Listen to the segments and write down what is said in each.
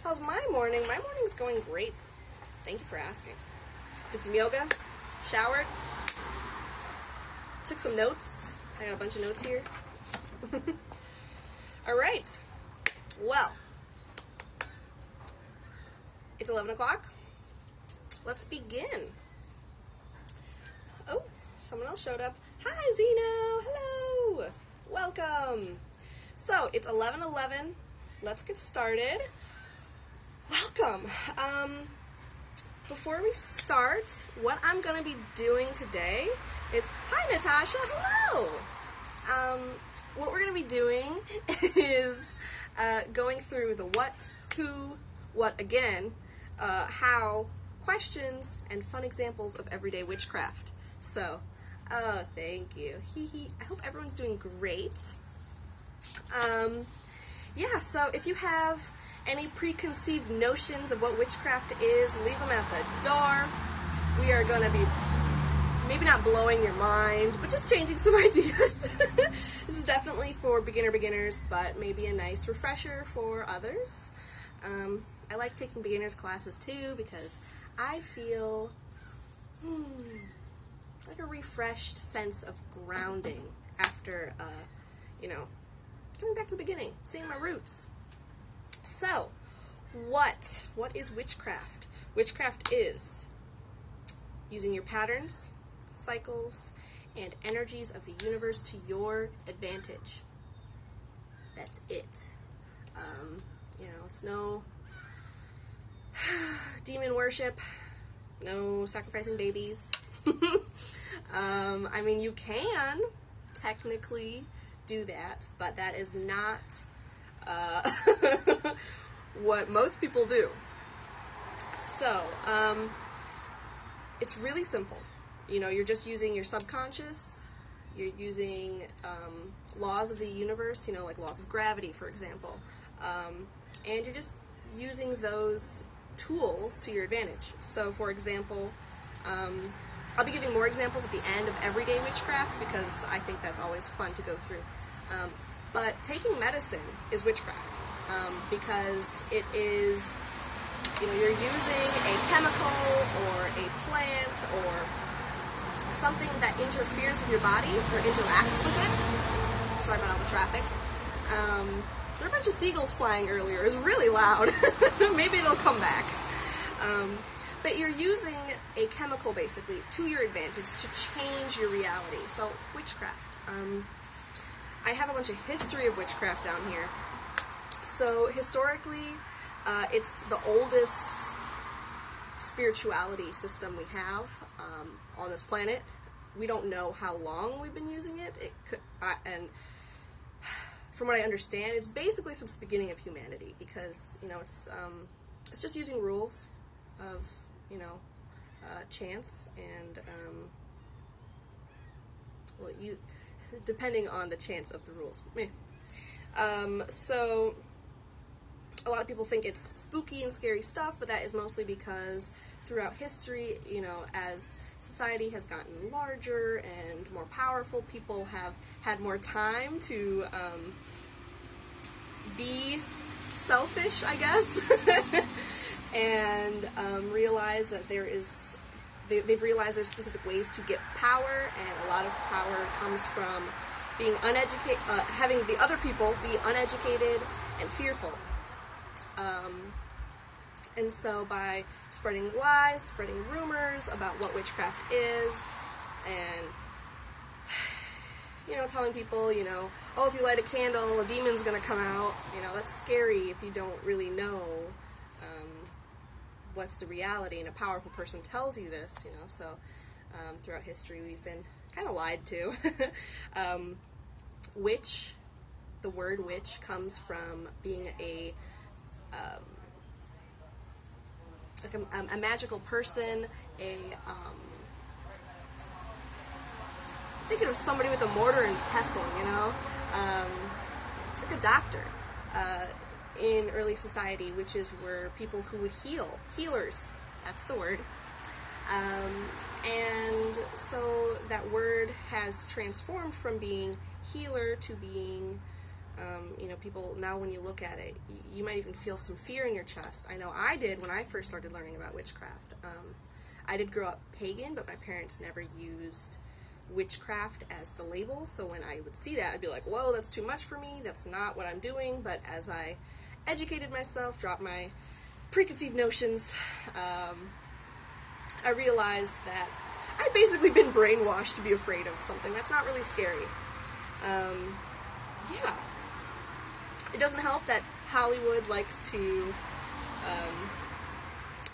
How's my morning? My morning's going great. Thank you for asking. Did some yoga, showered, took some notes. I got a bunch of notes here. Alright. Well, it's 11 o'clock. Let's begin. Oh, someone else showed up. Hi, Zeno. Hello. Welcome. So, it's 11:11. Let's get started. Welcome. Before we start, what I'm going to be doing today is, hi Natasha, hello! What we're going to be doing is going through the what, who, what again, how, questions, and fun examples of everyday witchcraft. So, oh, thank you. I hope everyone's doing great. Yeah, so if you have any preconceived notions of what witchcraft is, leave them at the door. We are going to be maybe not blowing your mind, but just changing some ideas. This is definitely for beginners, but maybe a nice refresher for others. I like taking beginners classes too because I feel like a refreshed sense of grounding after, coming back to the beginning, seeing my roots. So, what is witchcraft? Witchcraft is using your patterns, cycles, and energies of the universe to your advantage. That's it. It's no demon worship, no sacrificing babies. You can technically do that, but that is not what most people do. So, it's really simple. You're just using your subconscious, you're using laws of the universe, like laws of gravity, for example, and you're just using those tools to your advantage. So, for example, I'll be giving more examples at the end of everyday witchcraft because I think that's always fun to go through. But taking medicine is witchcraft because it is, you're using a chemical or a plant or something that interferes with your body or interacts with it. Sorry about all the traffic. There were a bunch of seagulls flying earlier. It was really loud. Maybe they'll come back. But you're using a chemical, basically, to your advantage to change your reality. So, witchcraft. I have a bunch of history of witchcraft down here. So, historically, it's the oldest spirituality system we have on this planet. We don't know how long we've been using it. It could, and from what I understand, it's basically since the beginning of humanity because it's just using rules of chance and depending on the chance of the rules. So a lot of people think it's spooky and scary stuff, but that is mostly because throughout history, as society has gotten larger and more powerful, people have had more time to be selfish, I guess, and realize that they've realized there's specific ways to get power, and a lot of power comes from being uneducated, having the other people be uneducated and fearful. And so by spreading lies, spreading rumors about what witchcraft is, and, telling people, oh, if you light a candle, a demon's going to come out, that's scary if you don't really know what's the reality, and a powerful person tells you this, so throughout history we've been kind of lied to. Witch, the word witch comes from being a magical person, thinking of somebody with a mortar and pestle, like a doctor. In early society, witches were people who would heal. Healers, that's the word. And so that word has transformed from being healer to being People, now when you look at it, you might even feel some fear in your chest. I know I did when I first started learning about witchcraft. I did grow up pagan, but my parents never used witchcraft as the label, so when I would see that, I'd be like, whoa, that's too much for me, that's not what I'm doing. But as I educated myself, dropped my preconceived notions, I realized that I'd basically been brainwashed to be afraid of something that's not really scary. Yeah. It doesn't help that Hollywood likes to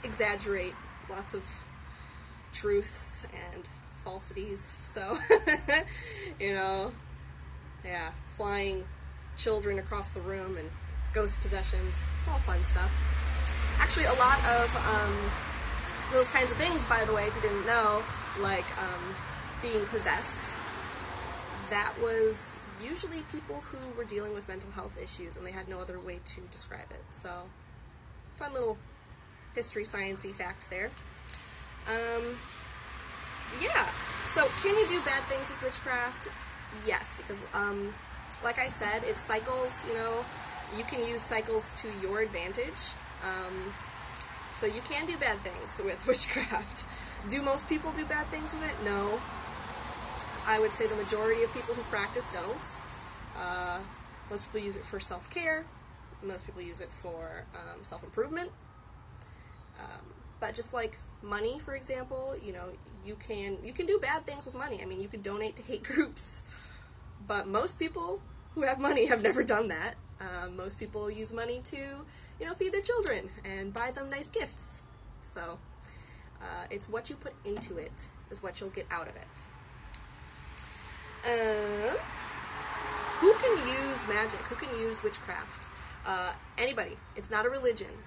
exaggerate lots of truths and falsities, so, flying children across the room and ghost possessions, it's all fun stuff. Actually, a lot of those kinds of things, by the way, if you didn't know, like being possessed, that was usually people who were dealing with mental health issues, and they had no other way to describe it. So, fun little history, sciencey fact there. Yeah, so can you do bad things with witchcraft? Yes, because, like I said, it cycles, you can use cycles to your advantage. So you can do bad things with witchcraft. Do most people do bad things with it? No. I would say the majority of people who practice don't. Most people use it for self-care. Most people use it for self-improvement. But just like money, for example, you can do bad things with money. I mean, you could donate to hate groups, but most people who have money have never done that. Most people use money to, feed their children and buy them nice gifts. So, it's what you put into it is what you'll get out of it. Who can use magic? Who can use witchcraft? Anybody. It's not a religion.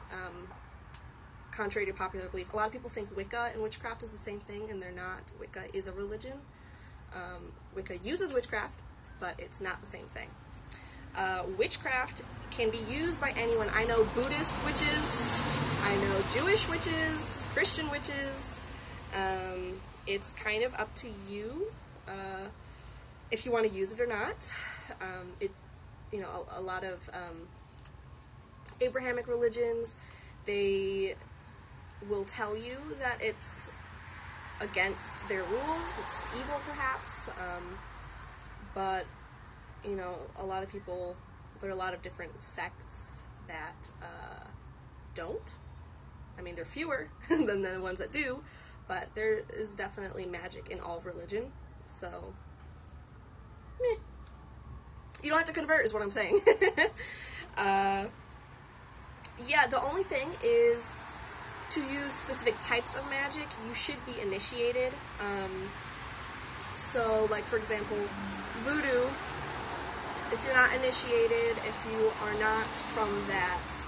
Contrary to popular belief. A lot of people think Wicca and witchcraft is the same thing, and they're not. Wicca is a religion. Wicca uses witchcraft, but it's not the same thing. Witchcraft can be used by anyone. I know Buddhist witches, I know Jewish witches, Christian witches. It's kind of up to you if you want to use it or not. A lot of Abrahamic religions, they will tell you that it's against their rules, it's evil perhaps, but, a lot of people, there are a lot of different sects that don't. I mean, they're fewer than the ones that do, but there is definitely magic in all religion, so, meh. You don't have to convert, is what I'm saying. Yeah, the only thing is, to use specific types of magic, you should be initiated. So, like, for example, voodoo, if you're not initiated, if you are not from that,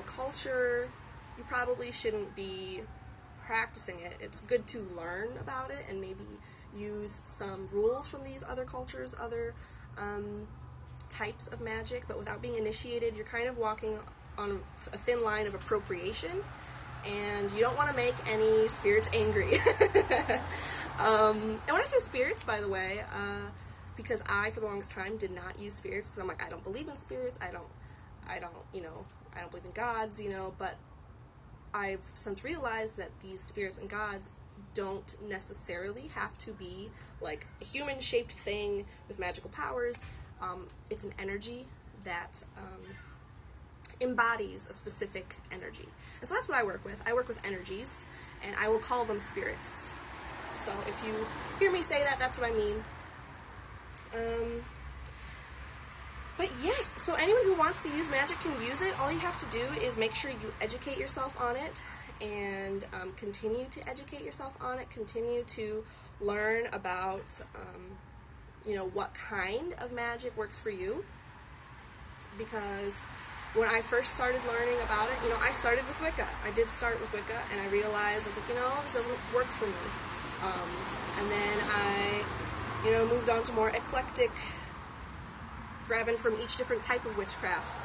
culture, you probably shouldn't be practicing it. It's good to learn about it and maybe use some rules from these other cultures, other types of magic, but without being initiated, you're kind of walking on a thin line of appropriation, and you don't want to make any spirits angry. And when I say spirits, by the way, because I, for the longest time, did not use spirits, because I'm like, I don't believe in spirits, I don't believe in gods, but I've since realized that these spirits and gods don't necessarily have to be like a human-shaped thing with magical powers. It's an energy that embodies a specific energy. And so that's what I work with. I work with energies, and I will call them spirits. So if you hear me say that, that's what I mean. But yes, so anyone who wants to use magic can use it. All you have to do is make sure you educate yourself on it, and continue to educate yourself on it, continue to learn about, what kind of magic works for you. Because when I first started learning about it, I started with Wicca. I did start with Wicca, and I realized, I was like, this doesn't work for me. And then I, moved on to more eclectic, grabbing from each different type of witchcraft.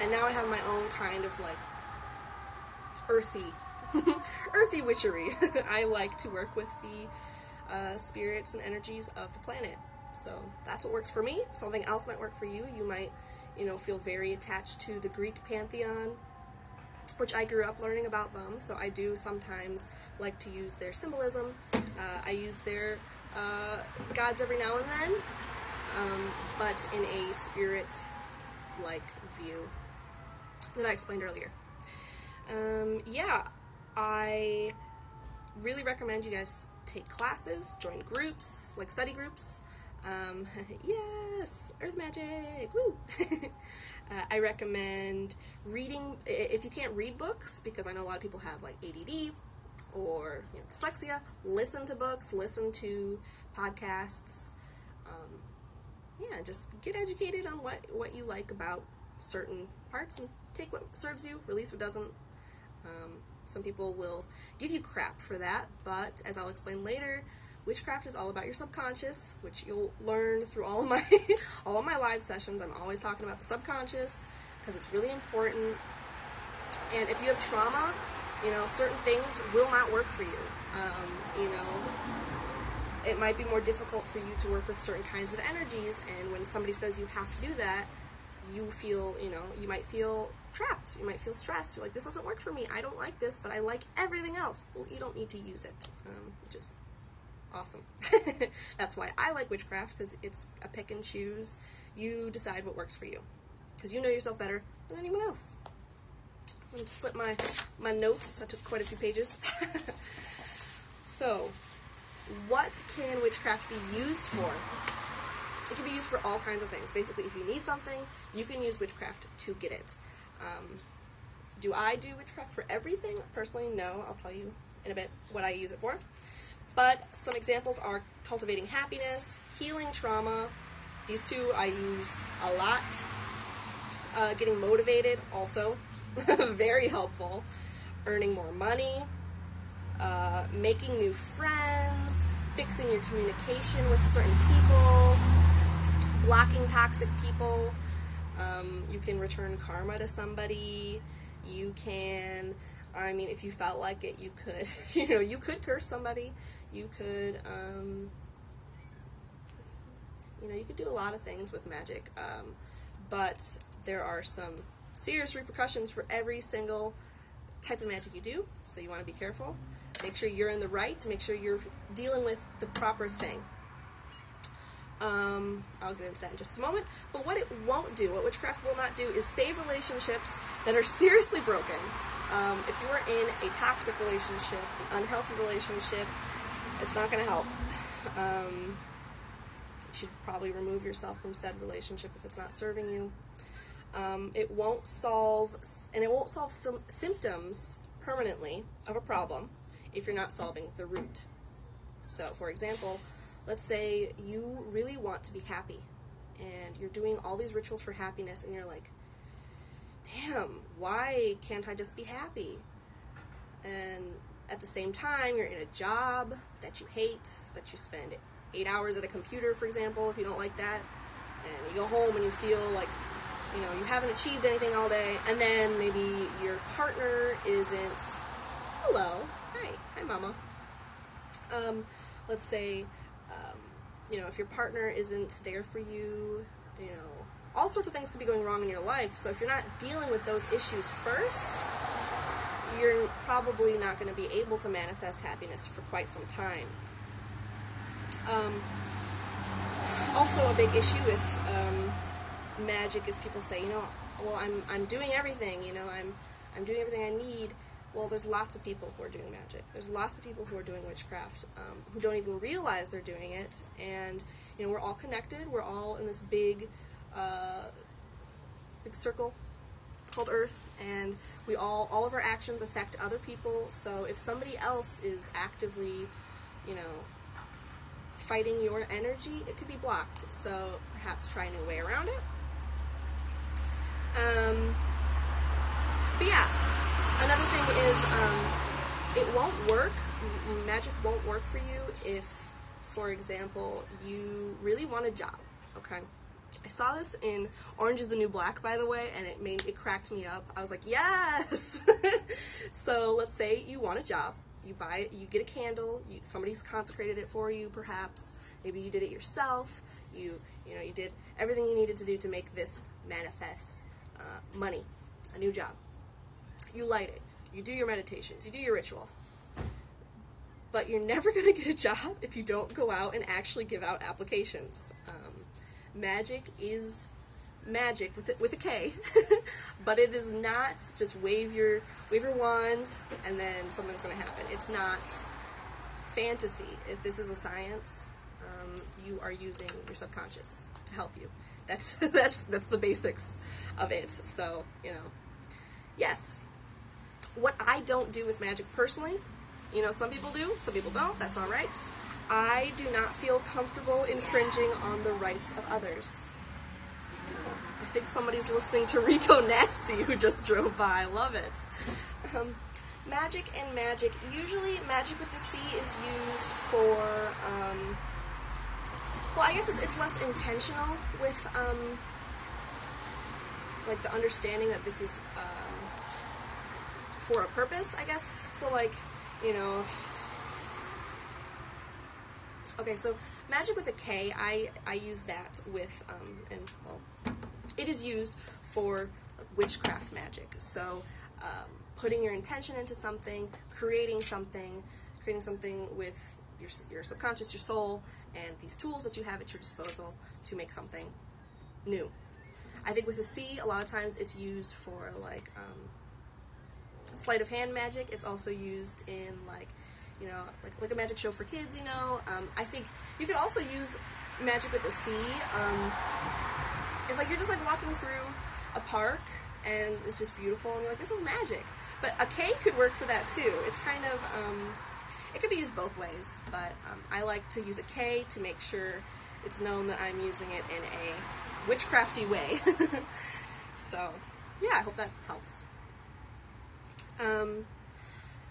And now I have my own kind of, earthy witchery. I like to work with the spirits and energies of the planet. So that's what works for me. Something else might work for you. You might, feel very attached to the Greek Pantheon, which I grew up learning about them, so I do sometimes like to use their symbolism. I use their gods every now and then, but in a spirit-like view that I explained earlier. I really recommend you guys take classes, join groups, like study groups. Yes, Earth Magic, woo! I recommend reading, if you can't read books, because I know a lot of people have like ADD or dyslexia, listen to books, listen to podcasts. Just get educated on what you like about certain parts and take what serves you, release what doesn't. Some people will give you crap for that, but as I'll explain later, witchcraft is all about your subconscious, which you'll learn through all of my all of my live sessions. I'm always talking about the subconscious because it's really important. And if you have trauma, certain things will not work for you. It might be more difficult for you to work with certain kinds of energies, and when somebody says you have to do that, you feel, you might feel trapped, you might feel stressed, you're like, this doesn't work for me, I don't like this, but I like everything else. Well, you don't need to use it, which is awesome. That's why I like witchcraft, because it's a pick and choose. You decide what works for you, because you know yourself better than anyone else. Let me just flip my notes. I took quite a few pages. So, what can witchcraft be used for? It can be used for all kinds of things. Basically, if you need something, you can use witchcraft to get it. Do I do witchcraft for everything? Personally, no. I'll tell you in a bit what I use it for. But some examples are cultivating happiness, healing trauma. These two I use a lot. Getting motivated, also very helpful. Earning more money, making new friends, fixing your communication with certain people, blocking toxic people. You can return karma to somebody. You can, if you felt like it, you could, you could curse somebody. You could, you could do a lot of things with magic, but there are some serious repercussions for every single type of magic you do, so you want to be careful. Make sure you're in the right, make sure you're dealing with the proper thing. I'll get into that in just a moment, but what it won't do, what witchcraft will not do, is save relationships that are seriously broken. If you are in a toxic relationship, an unhealthy relationship, it's not going to help. You should probably remove yourself from said relationship if it's not serving you. It won't solve symptoms permanently of a problem if you're not solving the root. So, for example, let's say you really want to be happy, and you're doing all these rituals for happiness, and you're like, damn, why can't I just be happy? And at the same time, you're in a job that you hate, that you spend 8 hours at a computer, for example, if you don't like that, and you go home and you feel like, you haven't achieved anything all day, and then maybe your partner isn't, hello, hi mama. Let's say, if your partner isn't there for you, all sorts of things could be going wrong in your life. So if you're not dealing with those issues first, you're probably not going to be able to manifest happiness for quite some time. Also, a big issue with magic is people say, well, I'm doing everything, I'm doing everything I need. Well, there's lots of people who are doing magic. There's lots of people who are doing witchcraft who don't even realize they're doing it. And, we're all connected. We're all in this big circle called Earth. And all of our actions affect other people. So if somebody else is actively, fighting your energy, it could be blocked. So perhaps try a new way around it. But yeah. Another thing is, it won't work, magic won't work for you if, for example, you really want a job, okay? I saw this in Orange is the New Black, by the way, and it cracked me up. I was like, yes! So let's say you want a job, you get a candle, somebody's consecrated it for you, perhaps, maybe you did it yourself, you did everything you needed to do to make this manifest money, a new job. You light it, you do your meditations, you do your ritual. But you're never going to get a job if you don't go out and actually give out applications. Magic is magic with a K, but it is not just wave your wand and then something's going to happen. It's not fantasy. If this is a science, you are using your subconscious to help you. That's the basics of it. So, yes. What I don't do with magic personally, some people do, some people don't, that's all right. I do not feel comfortable infringing on the rights of others. I think somebody's listening to Rico Nasty who just drove by. I love it. Magic and magic. Usually magic with the C is used for, I guess it's less intentional with, like the understanding that this is for a purpose, I guess. So okay, so magic with a K, I use that with, it is used for witchcraft magic. So, putting your intention into something, creating something with your subconscious, your soul, and these tools that you have at your disposal to make something new. I think with a C, a lot of times it's used for, sleight of hand magic. It's also used in, like a magic show for kids, I think you could also use magic with a C, if, you're just, walking through a park, and it's just beautiful, and you're like, this is magic. But a K could work for that, too. It's kind of, it could be used both ways, but I like to use a K to make sure it's known that I'm using it in a witchcrafty way. So, yeah, I hope that helps.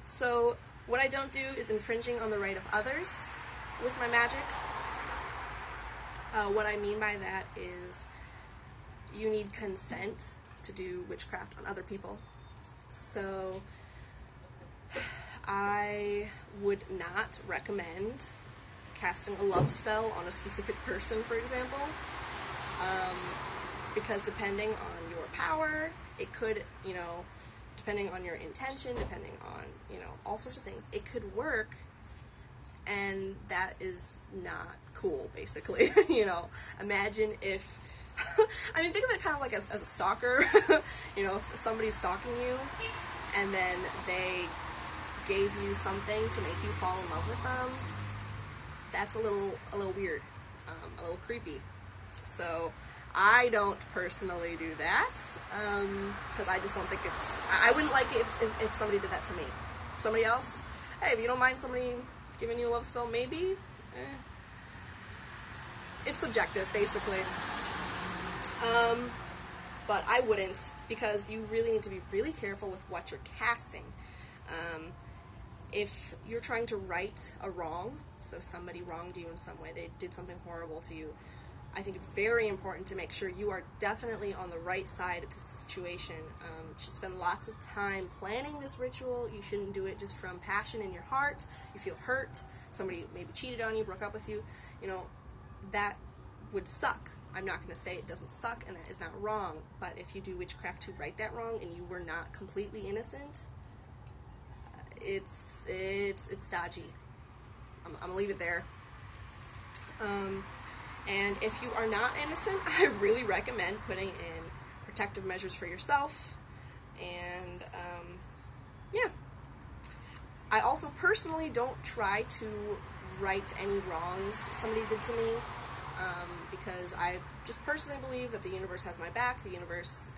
So, what I don't do is infringing on the right of others with my magic. What I mean by that is you need consent to do witchcraft on other people. So I would not recommend casting a love spell on a specific person, for example, because depending on your power, it could, depending on your intention, depending on, all sorts of things, it could work, and that is not cool, basically. Imagine if, think of it kind of like as a stalker, if somebody's stalking you, and then they gave you something to make you fall in love with them, that's a little weird, a little creepy. So, I don't personally do that, because I just don't think I wouldn't like it if somebody did that to me. Somebody else, hey, if you don't mind somebody giving you a love spell, maybe, it's subjective, basically. But I wouldn't, because you really need to be really careful with what you're casting. If you're trying to right a wrong, so somebody wronged you in some way, they did something horrible to you, I think it's very important to make sure you are definitely on the right side of the situation. You should spend lots of time planning this ritual. You shouldn't do it just from passion in your heart. You feel hurt, somebody maybe cheated on you, broke up with you, that would suck. I'm not going to say it doesn't suck and that is not wrong, but if you do witchcraft to right that wrong and you were not completely innocent, it's dodgy. I'm going to leave it there. And if you are not innocent, I really recommend putting in protective measures for yourself. And, yeah. I also personally don't try to right any wrongs somebody did to me, because I just personally believe that the universe has my back. The universe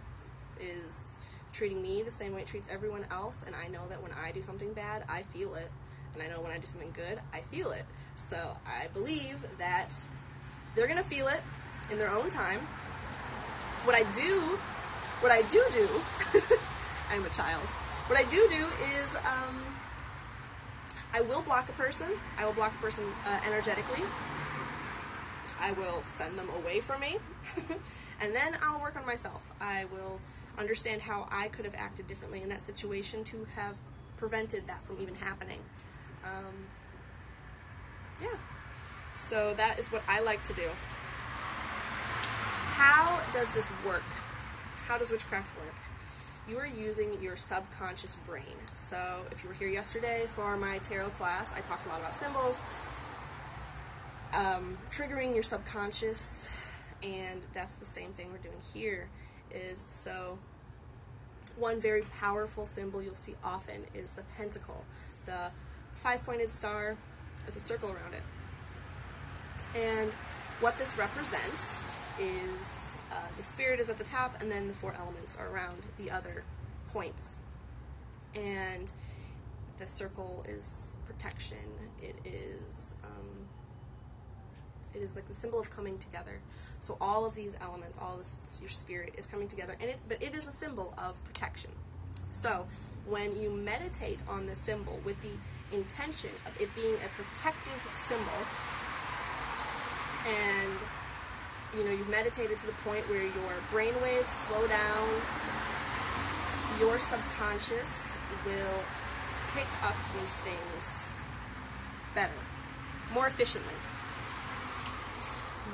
is treating me the same way it treats everyone else, and I know that when I do something bad, I feel it. And I know when I do something good, I feel it. So I believe that they're going to feel it in their own time. What I do, I'm a child. What I do is, I will block a person. I will block a person energetically. I will send them away from me. And then I'll work on myself. I will understand how I could have acted differently in that situation to have prevented that from even happening. Yeah. So that is what I like to do. How does this work? How does witchcraft work? You are using your subconscious brain. So if you were here yesterday for my tarot class, I talked a lot about symbols, triggering your subconscious, and that's the same thing we're doing here. So one very powerful symbol you'll see often is the pentacle, the 5-pointed star with a circle around it. And what this represents is the spirit is at the top, and then the 4 elements are around the other points. And the circle is protection. It is like the symbol of coming together. So all of these elements, all this your spirit is coming together, but it is a symbol of protection. So when you meditate on this symbol with the intention of it being a protective symbol, and you've meditated to the point where your brainwaves slow down, your subconscious will pick up these things better, more efficiently.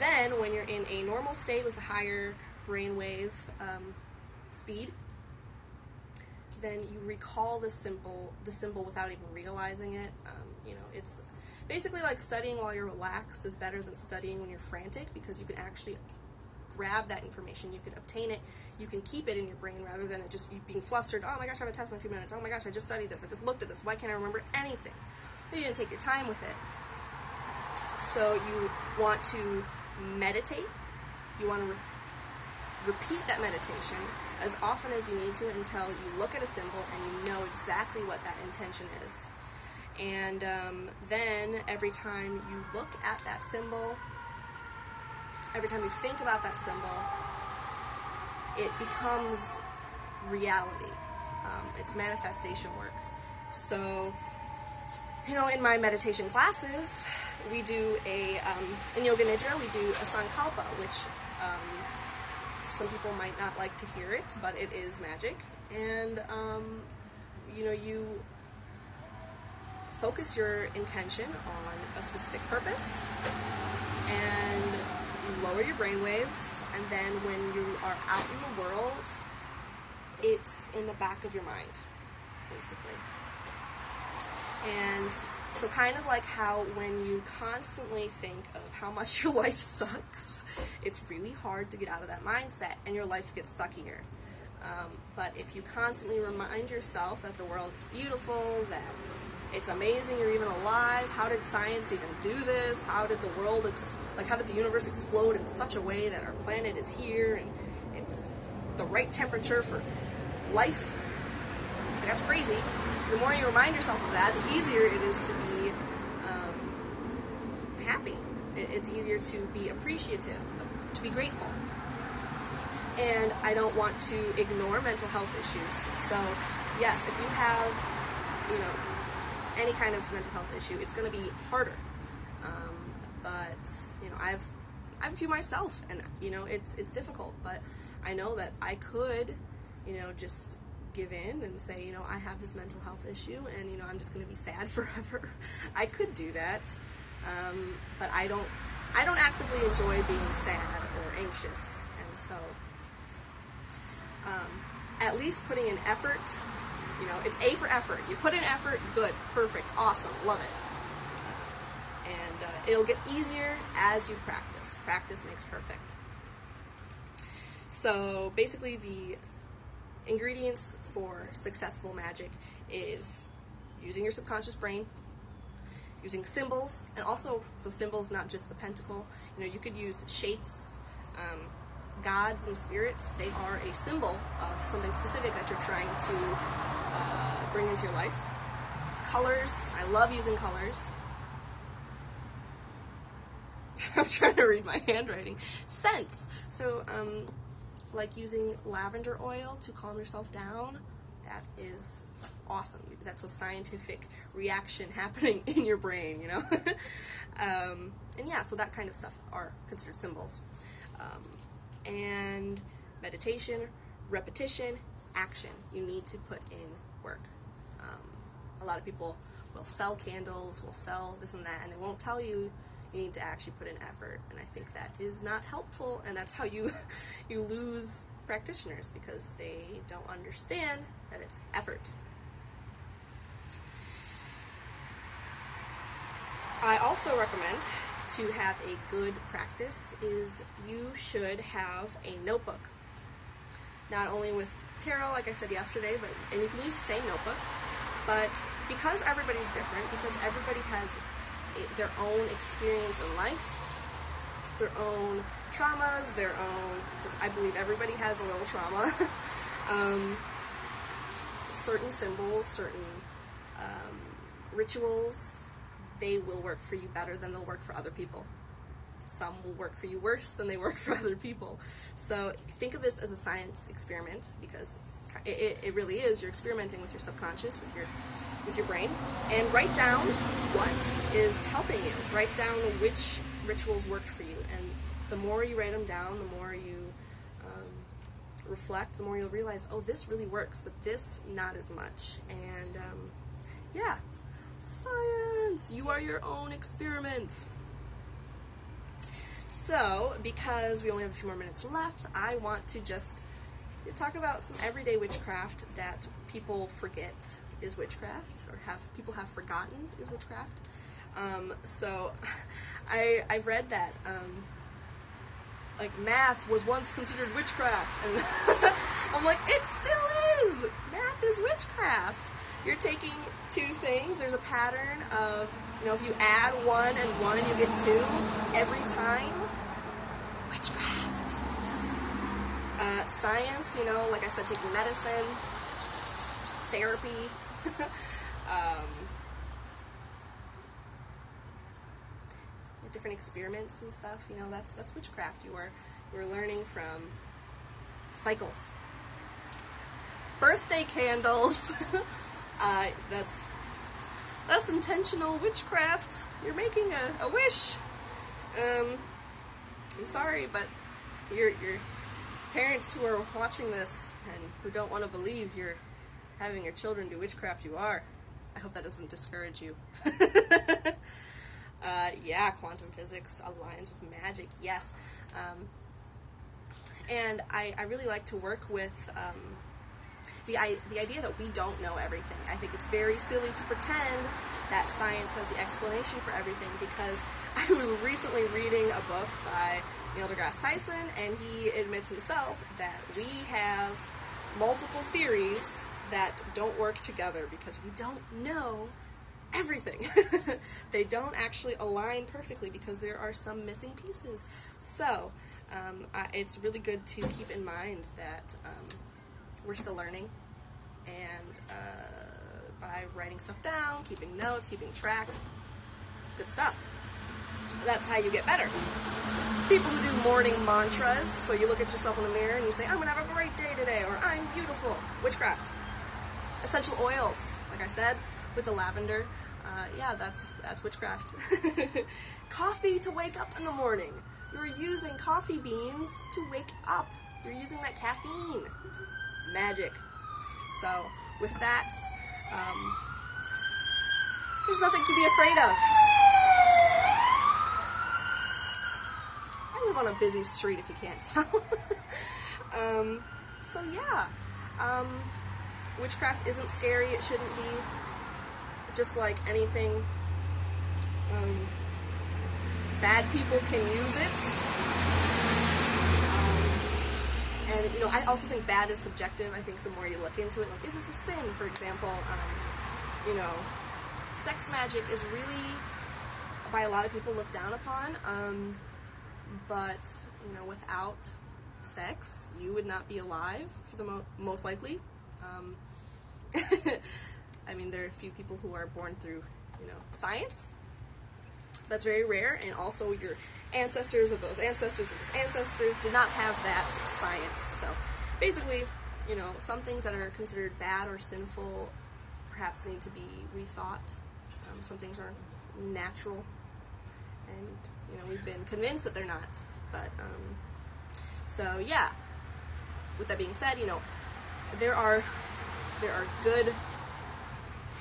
Then, when you're in a normal state with a higher brainwave speed, then you recall the symbol without even realizing it. It's basically like studying while you're relaxed is better than studying when you're frantic, because you can actually grab that information, you can obtain it, you can keep it in your brain rather than it just you being flustered. Oh my gosh, I have a test in a few minutes. Oh my gosh, I just studied this. I just looked at this. Why can't I remember anything? Well, you didn't take your time with it. So you want to meditate. You want to repeat that meditation as often as you need to until you look at a symbol and you know exactly what that intention is. And then every time you look at that symbol, every time you think about that symbol, it becomes reality. It's manifestation work. So, in my meditation classes, we do in Yoga Nidra, we do a Sankalpa, which some people might not like to hear it, but it is magic. And, you focus your intention on a specific purpose, and you lower your brain waves, and then when you are out in the world, it's in the back of your mind, basically. And so kind of like how when you constantly think of how much your life sucks, it's really hard to get out of that mindset, and your life gets suckier. But if you constantly remind yourself that the world is beautiful, that it's amazing you're even alive, how did science even do this, how did the world, how did the universe explode in such a way that our planet is here, and it's the right temperature for life, that's crazy. The more you remind yourself of that, the easier it is to be happy. It's easier to be appreciative, to be grateful. And I don't want to ignore mental health issues. So, yes, if you have, any kind of mental health issue, it's going to be harder. But, I have a few myself, and, it's difficult. But I know that I could, just give in and say, I have this mental health issue, and, I'm just going to be sad forever. I could do that. But I don't actively enjoy being sad or anxious. And so, at least putting in effort, it's A for effort. You put in effort, good, perfect, awesome, love it. And it'll get easier as you practice. Practice makes perfect. So basically the ingredients for successful magic is using your subconscious brain, using symbols, and also the symbols, not just the pentacle. You could use shapes, gods and spirits. They are a symbol of something specific that you're trying to bring into your life. Colors. I love using colors. I'm trying to read my handwriting. Scents. So, like using lavender oil to calm yourself down. That is awesome. That's a scientific reaction happening in your brain, and yeah, so that kind of stuff are considered symbols. And meditation, repetition, action. You need to put in work. A lot of people will sell candles, will sell this and that, and they won't tell you you need to actually put in effort, and I think that is not helpful, and that's how you lose practitioners, because they don't understand that it's effort. I also recommend to have a good practice is you should have a notebook. Not only with tarot, like I said yesterday, and you can use the same notebook, but because everybody's different, because everybody has their own experience in life, their own traumas, their own, I believe everybody has a little trauma, certain symbols, certain rituals, they will work for you better than they'll work for other people. Some will work for you worse than they work for other people. So think of this as a science experiment, because it really is. You're experimenting with your subconscious, with your brain, and write down what is helping you. Write down which rituals worked for you, and the more you write them down, the more you reflect, the more you'll realize, oh, this really works, but this not as much. And yeah, science, you are your own experiment. So, because we only have a few more minutes left, I want to just talk about some everyday witchcraft that people forget is witchcraft, or people have forgotten is witchcraft. So, I've read that, like, math was once considered witchcraft, and I'm like, it still is! Math is witchcraft! You're taking two things, there's a pattern of, if you add 1 and 1 and you get 2 every time, witchcraft. Science, like I said, taking medicine, therapy, different experiments and stuff, that's witchcraft. You are learning from cycles. Birthday candles, that's intentional witchcraft. You're making a wish. I'm sorry, but your parents who are watching this and who don't want to believe you're having your children do witchcraft, you are. I hope that doesn't discourage you. Yeah, quantum physics aligns with magic, yes. And I really like to work with the idea that we don't know everything. I think it's very silly to pretend that science has the explanation for everything, because I was recently reading a book by Neil deGrasse Tyson, and he admits himself that we have multiple theories that don't work together because we don't know everything. They don't actually align perfectly because there are some missing pieces. So, it's really good to keep in mind that we're still learning, and by writing stuff down, keeping notes, keeping track, it's good stuff. That's how you get better. People who do morning mantras, so you look at yourself in the mirror and you say, I'm going to have a great day today, or I'm beautiful. Witchcraft. Essential oils, like I said, with the lavender. Yeah, that's witchcraft. Coffee to wake up in the morning. You're using coffee beans to wake up. You're using that caffeine. Magic. So, with that, there's nothing to be afraid of. I live on a busy street, if you can't tell. So yeah, witchcraft isn't scary. It shouldn't be. Just like anything, bad people can use it. And I also think bad is subjective. I think the more you look into it, like, is this a sin? For example, sex magic is really, by a lot of people, looked down upon. But without sex, you would not be alive for the most likely. I mean, there are a few people who are born through, science. That's very rare, and also your ancestors of those ancestors of those ancestors did not have that science. So, basically, some things that are considered bad or sinful perhaps need to be rethought. Some things are natural, and, we've been convinced that they're not. But, so, yeah. With that being said, there are good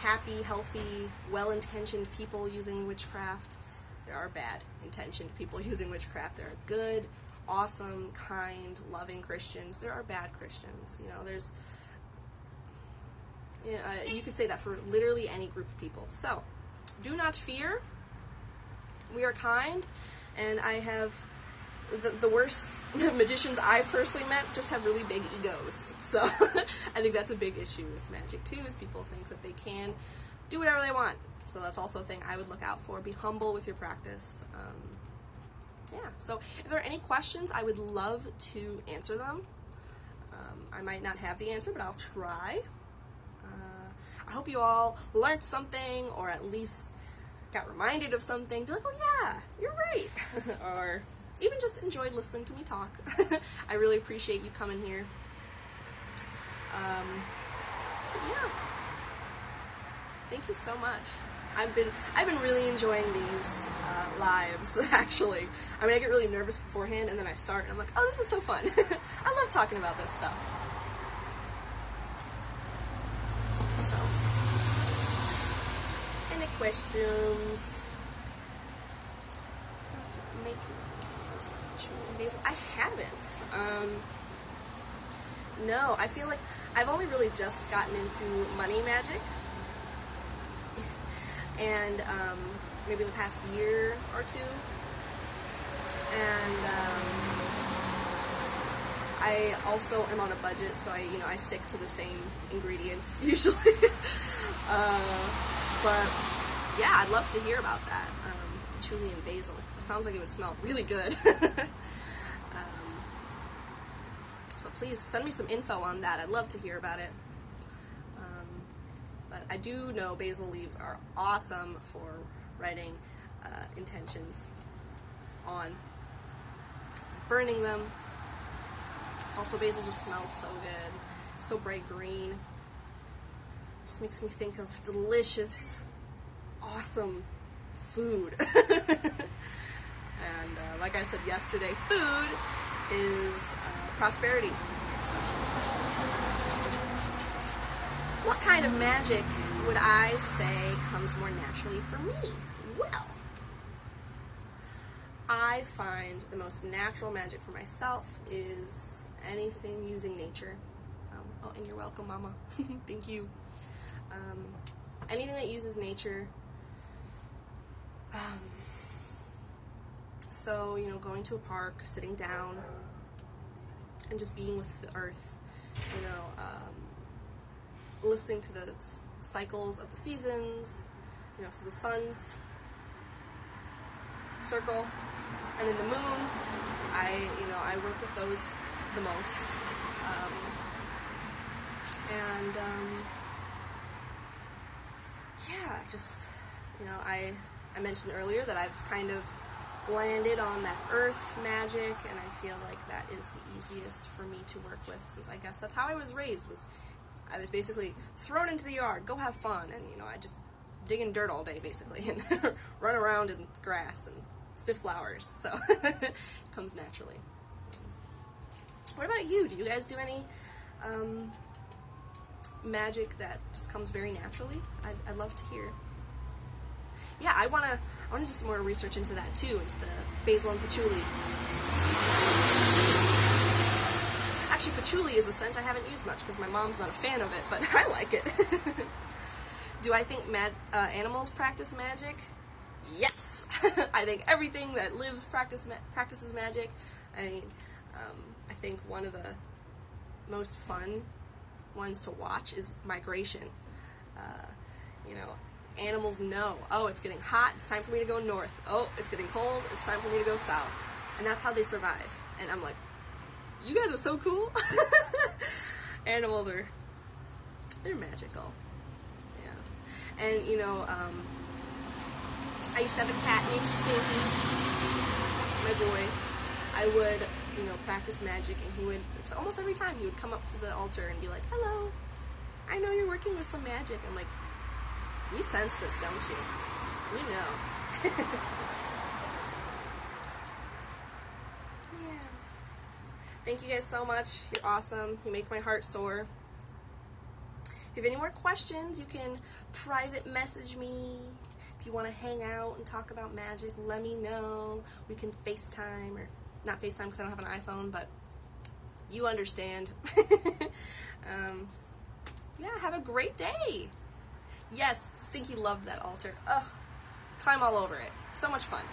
happy, healthy, well-intentioned people using witchcraft. There are bad-intentioned people using witchcraft. There are good, awesome, kind, loving Christians. There are bad Christians. You know, there's... you could say that for literally any group of people. So, do not fear. We are kind, and I have... The worst magicians I've personally met just have really big egos. So I think that's a big issue with magic too, is people think that they can do whatever they want. So that's also a thing I would look out for. Be humble with your practice. Yeah, so if there are any questions, I would love to answer them. I might not have the answer, but I'll try. I hope you all learned something, or at least got reminded of something. Be like, oh yeah, you're right. Or... even just enjoyed listening to me talk. I really appreciate you coming here. But yeah, thank you so much. I've been really enjoying these lives, actually. I mean, I get really nervous beforehand, and then I start, and I'm like, oh, this is so fun. I love talking about this stuff. So, any questions? I haven't. No, I feel like I've only really just gotten into money magic, and maybe in the past year or two, and I also am on a budget, so I stick to the same ingredients usually. But yeah, I'd love to hear about that. Patchouli and basil. It sounds like it would smell really good. So please send me some info on that. I'd love to hear about it. But I do know basil leaves are awesome for writing intentions on. Burning them. Also, basil just smells so good. So bright green. Just makes me think of delicious, awesome food. And like I said yesterday, food is prosperity. So, what kind of magic would I say comes more naturally for me? Well, I find the most natural magic for myself is anything using nature. Oh, and you're welcome, Mama. Thank you. Anything that uses nature. So, going to a park, sitting down, and just being with the earth, listening to the cycles of the seasons, so the sun's circle, and then the moon, I work with those the most, and, yeah, just, I mentioned earlier that I've kind of landed on that earth magic, and I feel like that is the easiest for me to work with, since I guess that's how I was raised. I was basically thrown into the yard, go have fun, and I just dig in dirt all day basically, and run around in grass and stiff flowers, so it comes naturally. What about you? Do you guys do any magic that just comes very naturally? I'd love to hear. Yeah, I want to do some more research into that too, into the basil and patchouli. Actually, patchouli is a scent I haven't used much because my mom's not a fan of it, but I like it. Do I think animals practice magic? Yes! I think everything that lives practices magic. I think one of the most fun ones to watch is migration. Animals know, oh, it's getting hot, it's time for me to go north. Oh, it's getting cold, it's time for me to go south. And that's how they survive. And I'm like, you guys are so cool. Animals they're magical. Yeah. And, I used to have a cat named Stinky, my boy. I would, practice magic, and it's almost every time he would come up to the altar and be like, hello, I know you're working with some magic. I'm like, you sense this, don't you? You know. Yeah. Thank you guys so much. You're awesome. You make my heart soar. If you have any more questions, you can private message me. If you want to hang out and talk about magic, let me know. We can FaceTime, or not FaceTime because I don't have an iPhone, but you understand. Yeah, have a great day. Yes, Stinky loved that altar. Ugh, climb all over it. So much fun.